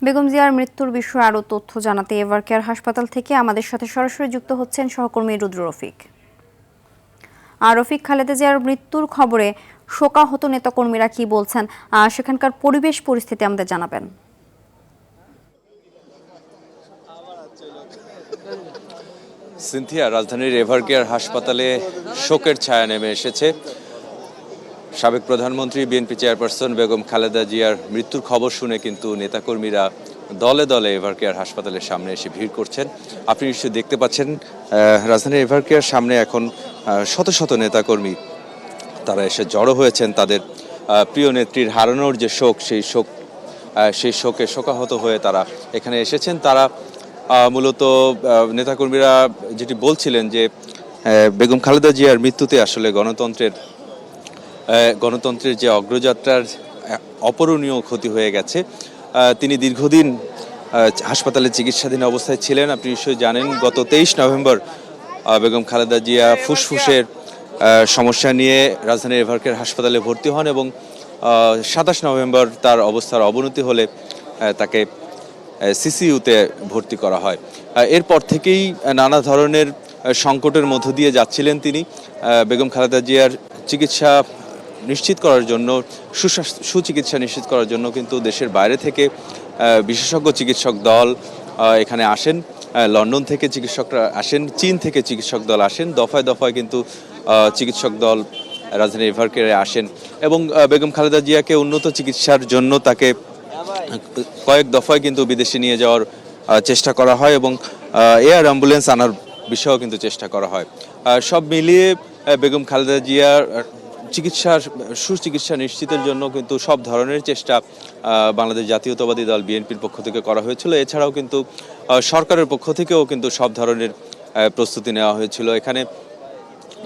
বেগম জিয়ার মৃত্যুর বিষয়ে আরও তথ্য জানাতে এভারকেয়ার হাসপাতাল থেকে আমাদের সাথে সরাসরি যুক্ত হচ্ছেন সহকর্মী রুদ্র রফিক। রফিক, খালেদা জিয়ার মৃত্যুর খবরে শোকাহত নেতাকর্মীরা কি বলছেন, সেখানকার পরিবেশ পরিস্থিতি আমাদের জানাবেন। সিনথিয়া, রাজধানীর এভারকেয়ার হাসপাতালে শোকের ছায়া নেমে এসেছে। সাবেক প্রধানমন্ত্রী বিএনপি চেয়ারপারসন বেগম খালেদা জিয়ার মৃত্যুর খবর শুনে কিন্তু নেতাকর্মীরা দলে দলে এভারকেয়ার হাসপাতালের সামনে এসে ভিড় করছেন। আপনি নিশ্চয়ই দেখতে পাচ্ছেন রাজধানীর এভারকেয়ার সামনে এখন শত শত নেতাকর্মী তারা এসে জড়ো হয়েছেন। তাদের প্রিয় নেত্রীর হারানোর যে শোক, সেই শোকে শোকাহত হয়ে তারা এখানে এসেছেন। তারা মূলত নেতাকর্মীরা যেটি বলছিলেন যে বেগম খালেদা জিয়ার মৃত্যুতে আসলে গণতন্ত্রের যে অগ্রযাত্রার অপূরণীয় ক্ষতি হয়ে গেছে। তিনি দীর্ঘদিন হাসপাতালে চিকিৎসাধীন অবস্থায় ছিলেন। আপনি নিশ্চয়ই জানেন, গত 23 নভেম্বর বেগম খালেদা জিয়া ফুসফুসের সমস্যা নিয়ে রাজধানীর এভারকেয়ার হাসপাতালে ভর্তি হন এবং 27 নভেম্বর তার অবস্থার অবনতি হলে তাকে সিসিইউতে ভর্তি করা হয়। এরপর থেকেই নানা ধরনের সংকটের মধ্য দিয়ে যাচ্ছিলেন তিনি। বেগম খালেদা জিয়ার চিকিৎসা নিশ্চিত করার জন্য, সুচিকিৎসা নিশ্চিত করার জন্য কিন্তু দেশের বাইরে থেকে বিশেষজ্ঞ চিকিৎসক দল এখানে আসেন। লন্ডন থেকে চিকিৎসকরা আসেন, চীন থেকে চিকিৎসক দল আসেন। দফায় দফায় কিন্তু চিকিৎসক দল রাজধানী এভারকেয়ারে আসেন এবং বেগম খালেদা জিয়াকে উন্নত চিকিৎসার জন্য তাকে কয়েক দফায় কিন্তু বিদেশে নিয়ে যাওয়ার চেষ্টা করা হয় এবং এয়ার অ্যাম্বুলেন্স আনার বিষয়েও কিন্তু চেষ্টা করা হয়। সব মিলিয়ে বেগম খালেদা জিয়ার সুচিকিৎসা নিশ্চিতের জন্য কিন্তু সব ধরনের চেষ্টা বাংলাদেশ জাতীয়তাবাদী দল বিএনপির পক্ষ থেকে করা হয়েছিল। এছাড়াও কিন্তু সরকারের পক্ষ থেকেও কিন্তু সব ধরনের প্রস্তুতি নেওয়া হয়েছিল। এখানে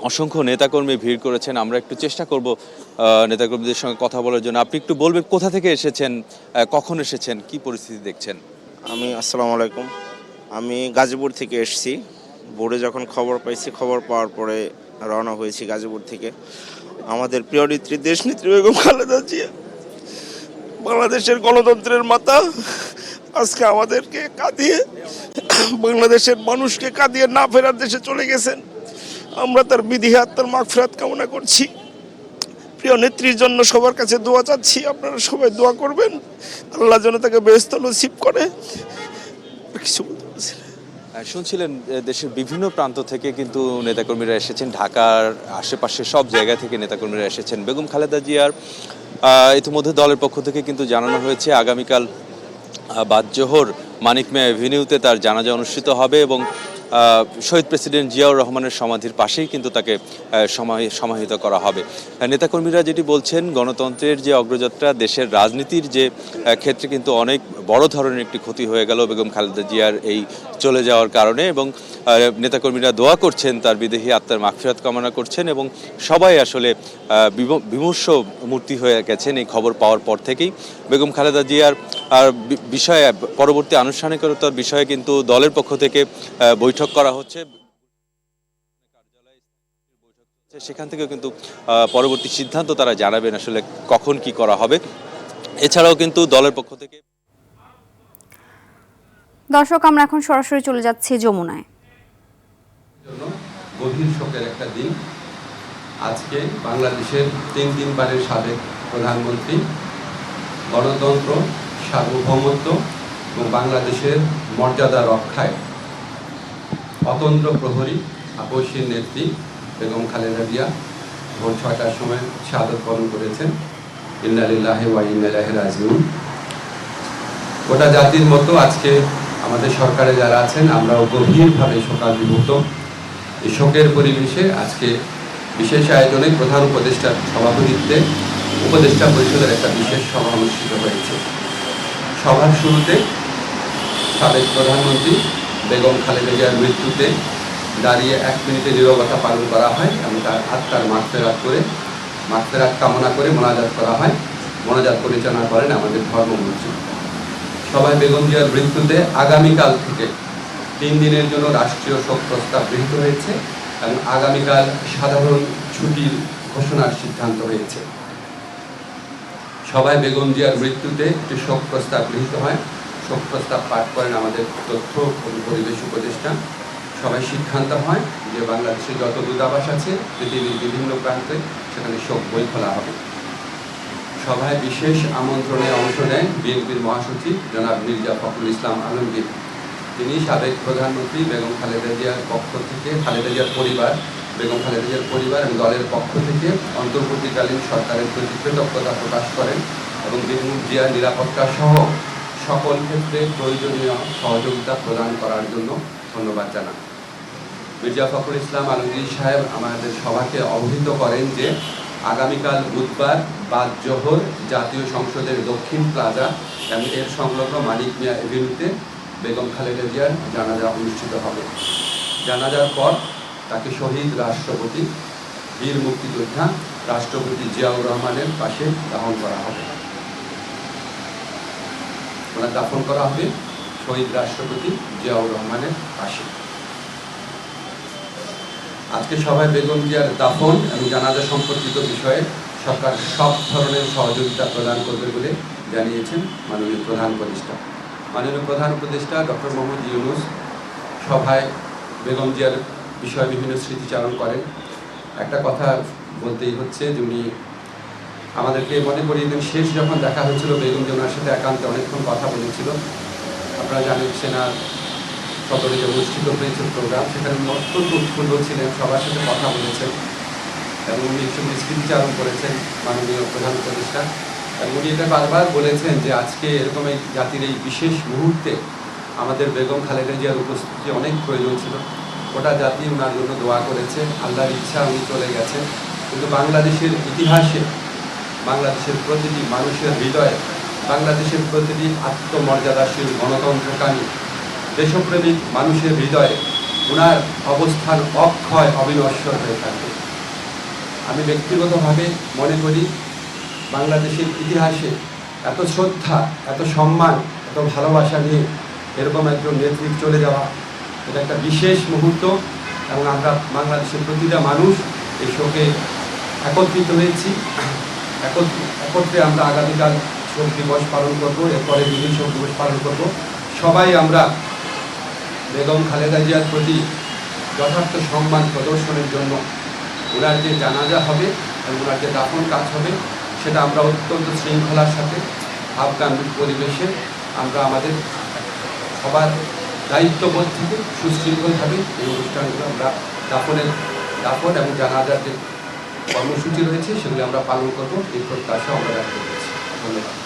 অসংখ্য নেতাকর্মী ভিড় করেছেন। আমরা একটু চেষ্টা করব নেতাকর্মীদের সঙ্গে কথা বলার জন্য। আপনি একটু বলবেন কোথা থেকে এসেছেন, কখন এসেছেন, কি পরিস্থিতি দেখছেন? আসসালামু আলাইকুম। আমি গাজীপুর থেকে এসেছি। বোর্ডে যখন খবর পাইছি, খবর পাওয়ার পরে রওনা হয়েছি গাজীপুর থেকে। আমাদের প্রিয় নেত্রী, দেশনেত্রী বেগম খালেদা জিয়া, বাংলাদেশের গণতন্ত্রের মাতা, আজকে আমাদেরকে কাঁদিয়ে, বাংলাদেশের মানুষকে কাঁদিয়ে না ফেরার দেশে চলে গেছেন। আমরা তার বিধি আত্মার মাগফিরাত কামনা করছি। প্রিয় নেত্রীর জন্য সবার কাছে দোয়া চাচ্ছি। আপনারা সবাই দোয়া করবেন, আল্লাহ যেন তাকে বেহেশত নসিব করে। কিছু বলতে পারছি না। শুনছিলেন দেশের বিভিন্ন প্রান্ত থেকে কিন্তু নেতাকর্মীরা এসেছেন, ঢাকার আশেপাশে সব জায়গা থেকে নেতাকর্মীরা এসেছেন। বেগম খালেদা জিয়ার ইতিমধ্যে দলের পক্ষ থেকে কিন্তু জানানো হয়েছে আগামীকাল বাদ-জোহর মানিক মিয়া এভিনিউতে তার জানাজা অনুষ্ঠিত হবে এবং শহীদ প্রেসিডেন্ট জিয়াউর রহমানের সমাধির পাশেই কিন্তু তাকে সমাহিত করা হবে। নেতাকর্মীরা যেটি বলছেন, গণতন্ত্রের যে অগ্রযাত্রা, দেশের রাজনীতির যে ক্ষেত্রে কিন্তু অনেক বড় ধরনের একটি ক্ষতি হয়ে গেল বেগম খালেদা জিয়ার এই চলে যাওয়ার কারণে এবং নেতাকর্মীরা দোয়া করছেন, তার বিদেহী আত্মার মাগফিরাত কামনা করছেন এবং সবাই আসলে বিমর্ষ মূর্তি হয়ে গেছেন এই খবর পাওয়ার পর থেকেই। বেগম খালেদা জিয়ার বিষয়ে পরবর্তী আনুষ্ঠানিকতার বিষয়ে কিন্তু দলের পক্ষ থেকে বৈঠক করা হচ্ছে, সেখান থেকেও কিন্তু পরবর্তী সিদ্ধান্ত তারা জানাবেন আসলে কখন কি করা হবে। এছাড়াও কিন্তু দলের পক্ষ থেকে দর্শক, আমরা এখন সরাসরি চলে যাচ্ছি যমুনায়। গভীর শোকের একটা দিন আজকে। বাংলাদেশের 3 বারের সাবেক প্রধানমন্ত্রী, গণতন্ত্র, সার্বভৌমত্ব এবং বাংলাদেশের মর্যাদা রক্ষায় অতন্ত্র প্রহরী, আপসীর নেত্রী বেগম খালেদা জিয়া ভোর 6টার সময় শাহাদাত বরণ করেছেন। ইন্না লিল্লাহি ওয়া ইন্না ইলাইহি রাজিউন। গোটা জাতির মতো আজকে আমাদের সরকারে যারা আছেন, আমরাও গভীরভাবে শোকাভিভূত। এই শোকের পরিবেশে আজকে বিশেষ আয়োজনে প্রধান উপদেষ্টার সভাপতিত্বে উপদেষ্টা পরিষদের একটা বিশেষ সভা অনুষ্ঠিত হয়েছে। সভার শুরুতে সাবেক প্রধানমন্ত্রী বেগম খালেদা জিয়ার মৃত্যুতে দাঁড়িয়ে 1 মিনিটের নীরবতা পালন করা হয় এবং তার আত্মার মাগফিরাত কামনা করে মোনাজাত করা হয়। মোনাজাত পরিচালনা করেন আমাদের ধর্মমন্ত্রী। সবাই বেগম জিয়ার মৃত্যুতে আগামীকাল থেকে 3 দিনের জন্য রাষ্ট্রীয় শোক প্রস্তাব গৃহীত হয়েছে এবং আগামীকাল সাধারণ ছুটির ঘোষণার সিদ্ধান্ত হয়েছে। সবাই বেগম জিয়ার মৃত্যুতে একটি শোক প্রস্তাব গৃহীত হয়। শোক প্রস্তাব পাঠ করেন আমাদের তথ্য ও পরিবেশ উপদেষ্টা। সবাই সিদ্ধান্ত হয় যে বাংলাদেশে যত দূতাবাস আছে পৃথিবীর বিভিন্ন প্রান্তে সেখানে শোক বই খোলা হবে। সভায় বিশেষ আমন্ত্রণে অংশ নেন বিএনপির মহাসচিব জনাব মির্জা ফখরুল ইসলাম আলমগীর। তিনি সাবেক প্রধানমন্ত্রী বেগম খালেদা জিয়ার পক্ষ থেকে খালেদা জিয়ার পরিবার বেগম খালেদা জিয়ার পরিবার এবং দলের পক্ষ থেকে অন্তর্বর্তীকালীন সরকারের প্রতি কৃতজ্ঞতা প্রকাশ করেন এবং বেগম জিয়ার নিরাপত্তা সহ সকল ক্ষেত্রে প্রয়োজনীয় সহযোগিতা প্রদান করার জন্য ধন্যবাদ জানান। মির্জা ফখরুল ইসলাম আলমগীর সাহেব আমাদের সভাকে অবহিত করেন যে আগামীকাল বুধবার বাদ জোহর জাতীয় সংসদের দক্ষিণ প্লাজা এবং এর সংলগ্ন মানিক মিয়া এভিনিউতে বেগম খালেদা জিয়ার জানাজা অনুষ্ঠিত হবে। জানাজার পর তাকে শহীদ রাষ্ট্রপতি বীর মুক্তিযোদ্ধা রাষ্ট্রপতি জিয়াউর রহমানের পাশে দাফন করা হবে। ওনার দাফন করা হবে শহীদ রাষ্ট্রপতি জিয়াউর রহমানের পাশে। আজকে সভায় বেগম জিয়ার দাফন এবং জানাজা সম্পর্কিত বিষয়ে সরকার সব ধরনের সহযোগিতা প্রদান করবে বলে জানিয়েছেন মাননীয় প্রধান উপদেষ্টা। মাননীয় প্রধান উপদেষ্টা ডক্টর মোহাম্মদ ইউনূস সভায় বেগম জিয়ার বিষয়ে বিভিন্ন স্মৃতিচারণ করেন। একটা কথা বলতেই হচ্ছে যে উনি আমাদেরকে মনে করিয়ে দেন শেষ যখন দেখা হয়েছিল বেগম জিয়া ওনার সাথে একান্তে অনেকক্ষণ কথা বলেছিল। আপনারা জানেন সেনা সদরে যে অনুষ্ঠিত হয়েছে প্রোগ্রাম, সেখানে উনি অত্যন্ত উৎফুল্ল ছিলেন, সবার সাথে কথা বলেছেন এবং উনি সঙ্গে স্মৃতিচারণ করেছেন মাননীয় প্রধান উপদেষ্টা। এবং উনি এটা বারবার বলেছেন যে আজকে এরকম এই জাতির এই বিশেষ মুহূর্তে আমাদের বেগম খালেদা জিয়ার উপস্থিতি অনেক প্রয়োজন ছিল। গোটা জাতি ওনার জন্য দোয়া করেছে, আল্লাহর ইচ্ছা উনি চলে গেছেন। কিন্তু বাংলাদেশের ইতিহাসে বাংলাদেশের প্রতিটি মানুষের হৃদয়ে বাংলাদেশের প্রতিটি আত্মমর্যাদাশীল গণতন্ত্রকামী দেশপ্রেমিক মানুষের হৃদয়ে ওনার অবস্থান অক্ষয় অবিনশ্বর হয়ে থাকবে। আমি ব্যক্তিগতভাবে মনে করি বাংলাদেশের ইতিহাসে এত শ্রদ্ধা, এত সম্মান, এত ভালোবাসা নিয়ে এরকম একজন নেতৃত্ব চলে যাওয়া এটা একটা বিশেষ মুহূর্ত এবং আমরা বাংলাদেশের প্রতিটা মানুষ এই শোকে একত্রিত হয়েছি। একত্রে আমরা আগামীকাল শোক দিবস পালন করব, এরপরে দুদিন শোক দিবস পালন করব। সবাই আমরা বেগম খালেদা জিয়ার প্রতি যথার্থ সম্মান প্রদর্শনের জন্য ওনার যে জানাজা হবে এবং ওনার যে দাফন কাজ হবে সেটা আমরা অত্যন্ত শৃঙ্খলার সাথে আফগান পরিবেশে আমরা আমাদের সবার দায়িত্ববোধ থেকে সুশৃঙ্খলভাবে এই অনুষ্ঠানগুলো আমরা দাফন এবং জানাজার যে কর্মসূচি রয়েছে সেগুলি আমরা পালন করব, এই প্রত্যাশা আমরা ব্যক্ত করেছি। ধন্যবাদ।